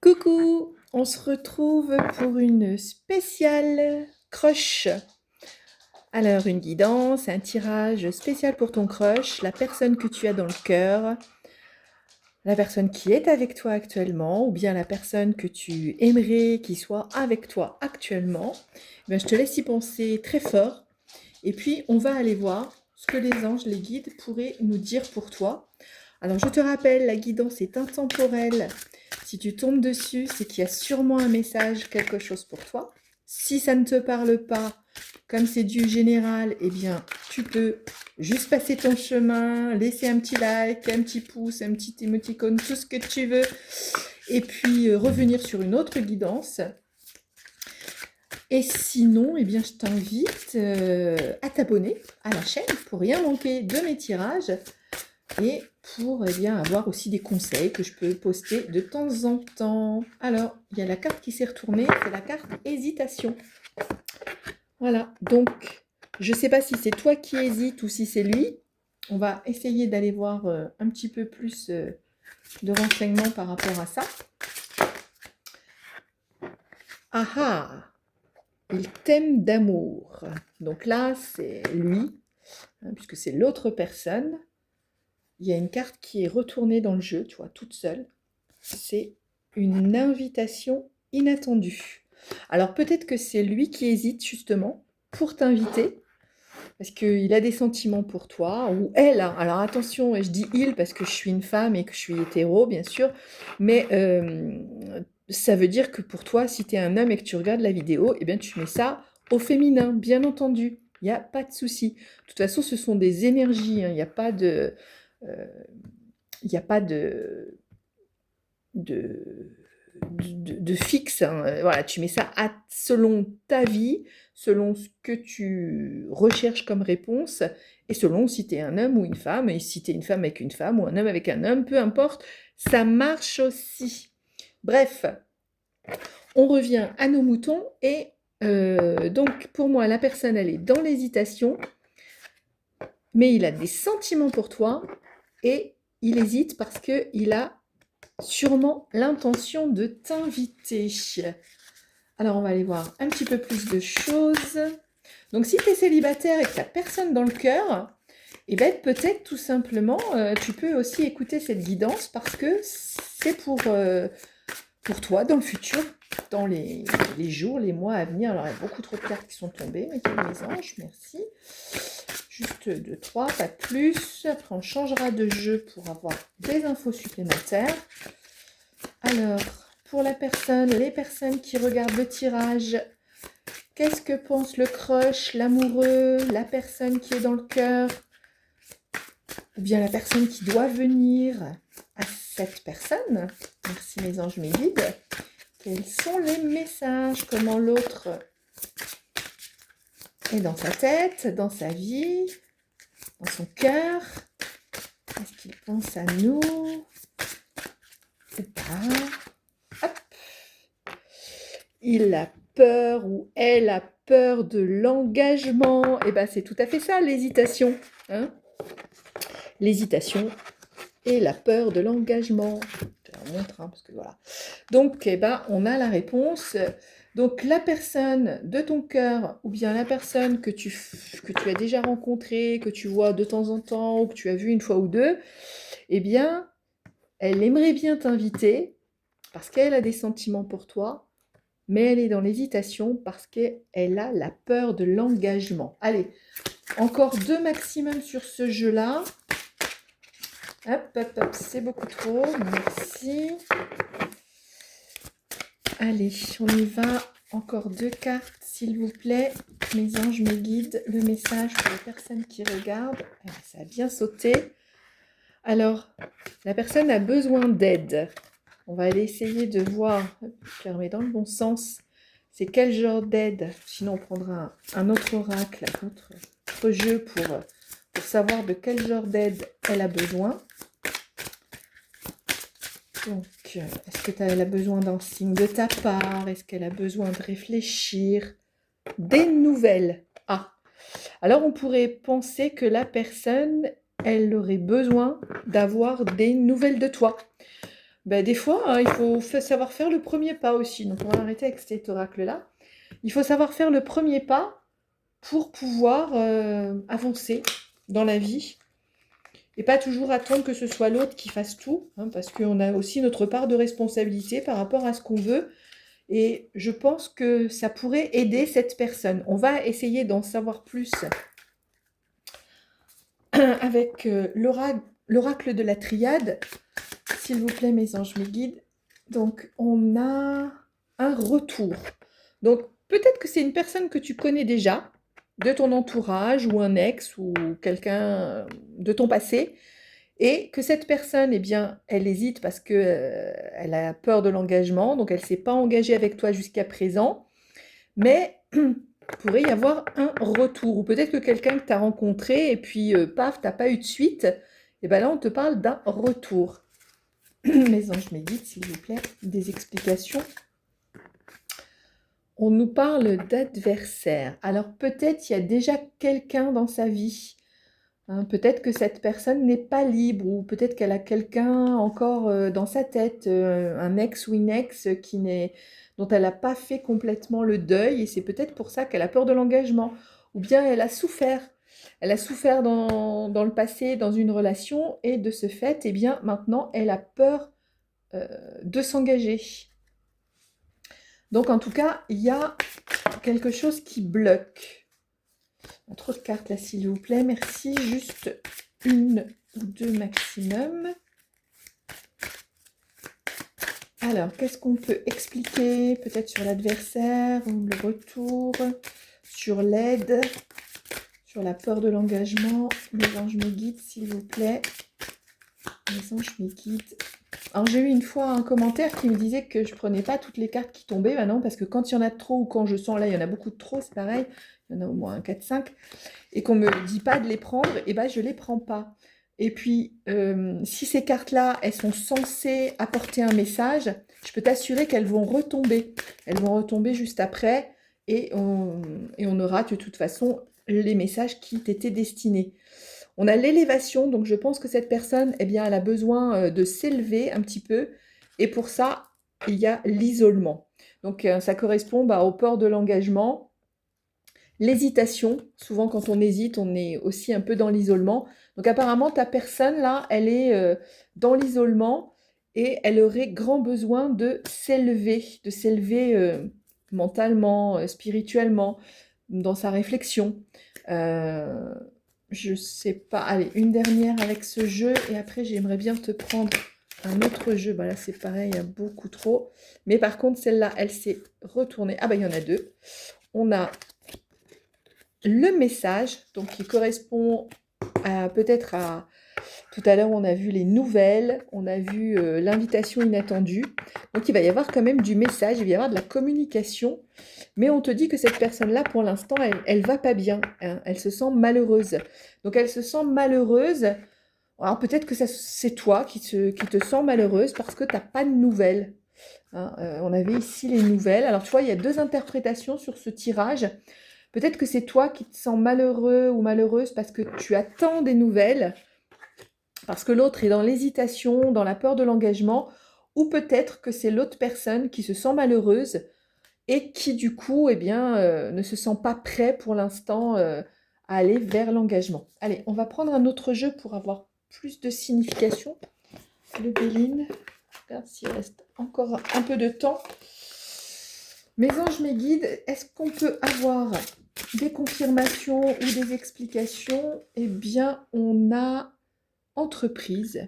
Coucou, on se retrouve pour une spéciale crush. Alors, une guidance, un tirage spécial pour ton crush, la personne que tu as dans le cœur, la personne qui est avec toi actuellement, ou bien la personne que tu aimerais qu'il soit avec toi actuellement. Eh bien, je te laisse y penser très fort. Et puis, on va aller voir ce que les anges, les guides pourraient nous dire pour toi. Alors, je te rappelle, la guidance est intemporelle. Si tu tombes dessus, c'est qu'il y a sûrement un message, quelque chose pour toi. Si ça ne te parle pas, comme c'est du général, eh bien, tu peux juste passer ton chemin, laisser un petit like, un petit pouce, un petit émoticône, tout ce que tu veux, et puis revenir sur une autre guidance. Et sinon, eh bien, je t'invite à t'abonner à la chaîne pour rien manquer de mes tirages et pour bien avoir aussi des conseils que je peux poster de temps en temps. Alors, il y a la carte qui s'est retournée, c'est la carte hésitation. Voilà, donc je ne sais pas si c'est toi qui hésites ou si c'est lui. On va essayer d'aller voir un petit peu plus de renseignements par rapport à ça. Ah ah! Il t'aime d'amour. Donc là, c'est lui, puisque c'est l'autre personne. Il y a une carte qui est retournée dans le jeu, tu vois, toute seule. C'est une invitation inattendue. Alors peut-être que c'est lui qui hésite justement pour t'inviter, parce qu'il a des sentiments pour toi, ou elle. Alors attention, je dis il parce que je suis une femme et que je suis hétéro, bien sûr, mais ça veut dire que pour toi, si tu es un homme et que tu regardes la vidéo, eh bien tu mets ça au féminin, bien entendu. Il n'y a pas de souci. De toute façon, ce sont des énergies. Il n'y a pas de... Il n'y a pas de fixe. Voilà, tu mets ça selon ta vie, selon ce que tu recherches comme réponse, et selon si tu es un homme ou une femme, et si tu es une femme avec une femme ou un homme avec un homme, peu importe, ça marche aussi. Bref, on revient à nos moutons, et donc pour moi, la personne, elle est dans l'hésitation, mais il a des sentiments pour toi, et il hésite parce qu'il a sûrement l'intention de t'inviter. Alors, on va aller voir un petit peu plus de choses. Donc, si tu es célibataire et que tu n'as personne dans le cœur, eh ben, peut-être tout simplement, tu peux aussi écouter cette guidance parce que c'est pour toi dans le futur, dans les jours, les mois à venir. Alors, il y a beaucoup trop de cartes qui sont tombées, mais les anges, merci. Juste 2, 3, pas plus. Après, on changera de jeu pour avoir des infos supplémentaires. Alors, pour les personnes qui regardent le tirage, qu'est-ce que pense le crush, l'amoureux, la personne qui est dans le cœur, ou bien la personne qui doit venir à cette personne? Merci mes anges, mes guides. Quels sont les messages? Comment l'autre est dans sa tête, dans sa vie, dans son cœur? Est-ce qu'il pense à nous ou pas? Hop. Il a peur ou elle a peur de l'engagement. Et bien, c'est tout à fait ça, l'hésitation. Hein, l'hésitation et la peur de l'engagement. Je te la montre, parce que voilà. Donc, eh ben, on a la réponse. Donc, la personne de ton cœur, ou bien la personne que tu as déjà rencontrée, que tu vois de temps en temps, ou que tu as vu une fois ou deux, eh bien, elle aimerait bien t'inviter, parce qu'elle a des sentiments pour toi, mais elle est dans l'hésitation parce qu'elle a la peur de l'engagement. Allez, encore 2 maximum sur ce jeu-là. Hop, hop, hop, c'est beaucoup trop. Merci. Allez, on y va. Encore 2 cartes, s'il vous plaît. Mes anges, mes guides, le message pour les personnes qui regardent. Ça a bien sauté. Alors, la personne a besoin d'aide. On va aller essayer de voir, je la remets dans le bon sens, c'est quel genre d'aide. Sinon, on prendra un autre oracle, un autre jeu pour savoir de quel genre d'aide elle a besoin. Donc, est-ce qu'elle a besoin d'un signe de ta part? Est-ce qu'elle a besoin de réfléchir? Des nouvelles. Ah, alors on pourrait penser que la personne, elle aurait besoin d'avoir des nouvelles de toi. Ben, des fois, hein, il faut savoir faire le premier pas aussi. Donc, on va arrêter avec cet oracle-là. Il faut savoir faire le premier pas pour pouvoir avancer dans la vie et pas toujours attendre que ce soit l'autre qui fasse tout, hein, parce qu'on a aussi notre part de responsabilité par rapport à ce qu'on veut. Et je pense que ça pourrait aider cette personne. On va essayer d'en savoir plus avec l'oracle de la triade. S'il vous plaît, mes anges, mes guides. Donc, on a un retour. Donc, peut-être que c'est une personne que tu connais déjà, de ton entourage, ou un ex, ou quelqu'un de ton passé, et que cette personne, eh bien, elle hésite parce que elle a peur de l'engagement, donc elle ne s'est pas engagée avec toi jusqu'à présent, mais il pourrait y avoir un retour, ou peut-être que quelqu'un que tu as rencontré, et puis paf, tu n'as pas eu de suite, et bien là, on te parle d'un retour. Mes anges, mes guides, s'il vous plaît, des explications. On nous parle d'adversaire. Alors peut-être il y a déjà quelqu'un dans sa vie. Hein, peut-être que cette personne n'est pas libre ou peut-être qu'elle a quelqu'un encore dans sa tête, un ex ou une ex dont elle n'a pas fait complètement le deuil et c'est peut-être pour ça qu'elle a peur de l'engagement. Ou bien elle a souffert. Elle a souffert dans le passé, dans une relation et de ce fait, eh bien maintenant elle a peur de s'engager. Donc en tout cas, il y a quelque chose qui bloque. Trop de cartes là, s'il vous plaît. Merci. Juste une ou deux maximum. Alors, qu'est-ce qu'on peut expliquer? Peut-être sur l'adversaire ou le retour, sur l'aide, sur la peur de l'engagement. Mes anges me guident, s'il vous plaît. Mes anges me guident. Alors, j'ai eu une fois un commentaire qui me disait que je prenais pas toutes les cartes qui tombaient maintenant parce que quand il y en a trop ou quand je sens là, il y en a beaucoup de trop, c'est pareil. Il y en a au moins un 4-5. Et qu'on ne me dit pas de les prendre, et ben je ne les prends pas. Et puis, si ces cartes-là, elles sont censées apporter un message, je peux t'assurer qu'elles vont retomber. Elles vont retomber juste après, et on aura de toute façon les messages qui t'étaient destinés. On a l'élévation, donc je pense que cette personne, eh bien, elle a besoin de s'élever un petit peu, et pour ça, il y a l'isolement. Donc, ça correspond aux peurs de l'engagement. L'hésitation, souvent quand on hésite, on est aussi un peu dans l'isolement. Donc apparemment, ta personne, là, elle est dans l'isolement et elle aurait grand besoin de s'élever mentalement, spirituellement, dans sa réflexion. Je sais pas. Allez, une dernière avec ce jeu et après, j'aimerais bien te prendre un autre jeu. Bah là, c'est pareil, il y a beaucoup trop. Mais par contre, celle-là, elle s'est retournée. Ah bah, il y en a deux. On a le message, donc qui correspond peut-être à... Tout à l'heure, on a vu les nouvelles, on a vu l'invitation inattendue. Donc, il va y avoir quand même du message, il va y avoir de la communication. Mais on te dit que cette personne-là, pour l'instant, elle va pas bien. Hein, elle se sent malheureuse. Donc, elle se sent malheureuse. Alors, peut-être que c'est toi qui te sens malheureuse parce que tu n'as pas de nouvelles. Hein, on avait ici les nouvelles. Alors, tu vois, il y a deux interprétations sur ce tirage. Peut-être que c'est toi qui te sens malheureux ou malheureuse parce que tu attends des nouvelles, parce que l'autre est dans l'hésitation, dans la peur de l'engagement, ou peut-être que c'est l'autre personne qui se sent malheureuse et qui du coup, eh bien, ne se sent pas prêt pour l'instant à aller vers l'engagement. Allez, on va prendre un autre jeu pour avoir plus de signification. Le Béline, regarde s'il reste encore un peu de temps. Mes anges, mes guides, est-ce qu'on peut avoir des confirmations ou des explications? Eh bien, on a entreprise.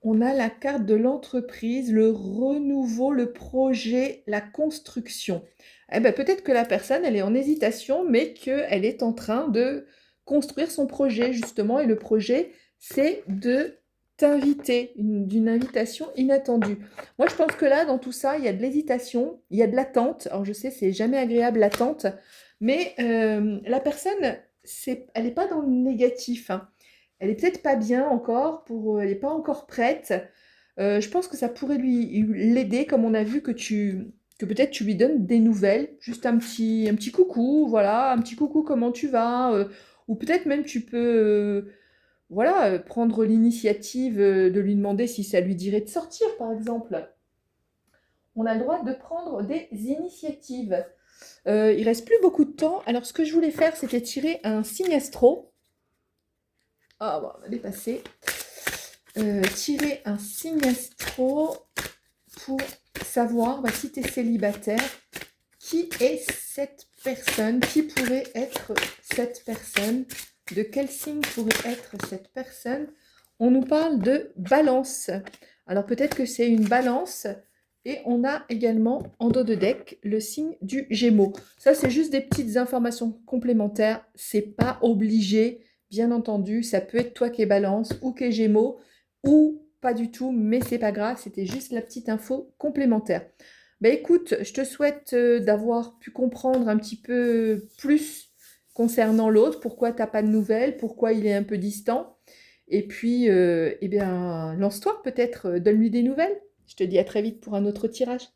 On a la carte de l'entreprise, le renouveau, le projet, la construction. Eh bien, peut-être que la personne, elle est en hésitation, mais qu'elle est en train de construire son projet, justement. Et le projet, c'est de t'inviter, d'une invitation inattendue. Moi, je pense que là, dans tout ça, il y a de l'hésitation, il y a de l'attente. Alors, je sais, c'est jamais agréable, l'attente, mais la personne, elle n'est pas dans le négatif, hein. Elle est peut-être pas bien encore, elle n'est pas encore prête. Je pense que ça pourrait l'aider, comme on a vu que peut-être tu lui donnes des nouvelles, juste un petit coucou, voilà, un petit coucou, comment tu vas, ou peut-être même tu peux voilà, prendre l'initiative de lui demander si ça lui dirait de sortir, par exemple. On a le droit de prendre des initiatives. Il reste plus beaucoup de temps. Alors, ce que je voulais faire, c'était tirer un signe astro. Ah, bon, on va dépasser. Tirer un signe astro pour savoir si tu es célibataire, qui est cette personne, qui pourrait être cette personne, de quel signe pourrait être cette personne. On nous parle de balance. Alors peut-être que c'est une balance et on a également en dos de deck le signe du Gémeaux. Ça, c'est juste des petites informations complémentaires. C'est pas obligé, bien entendu. Ça peut être toi qui es balance ou qui es Gémeaux ou pas du tout, mais c'est pas grave. C'était juste la petite info complémentaire. Ben écoute, je te souhaite d'avoir pu comprendre un petit peu plus concernant l'autre, pourquoi tu n'as pas de nouvelles, pourquoi il est un peu distant. Et puis, eh bien, lance-toi peut-être, donne-lui des nouvelles. Je te dis à très vite pour un autre tirage.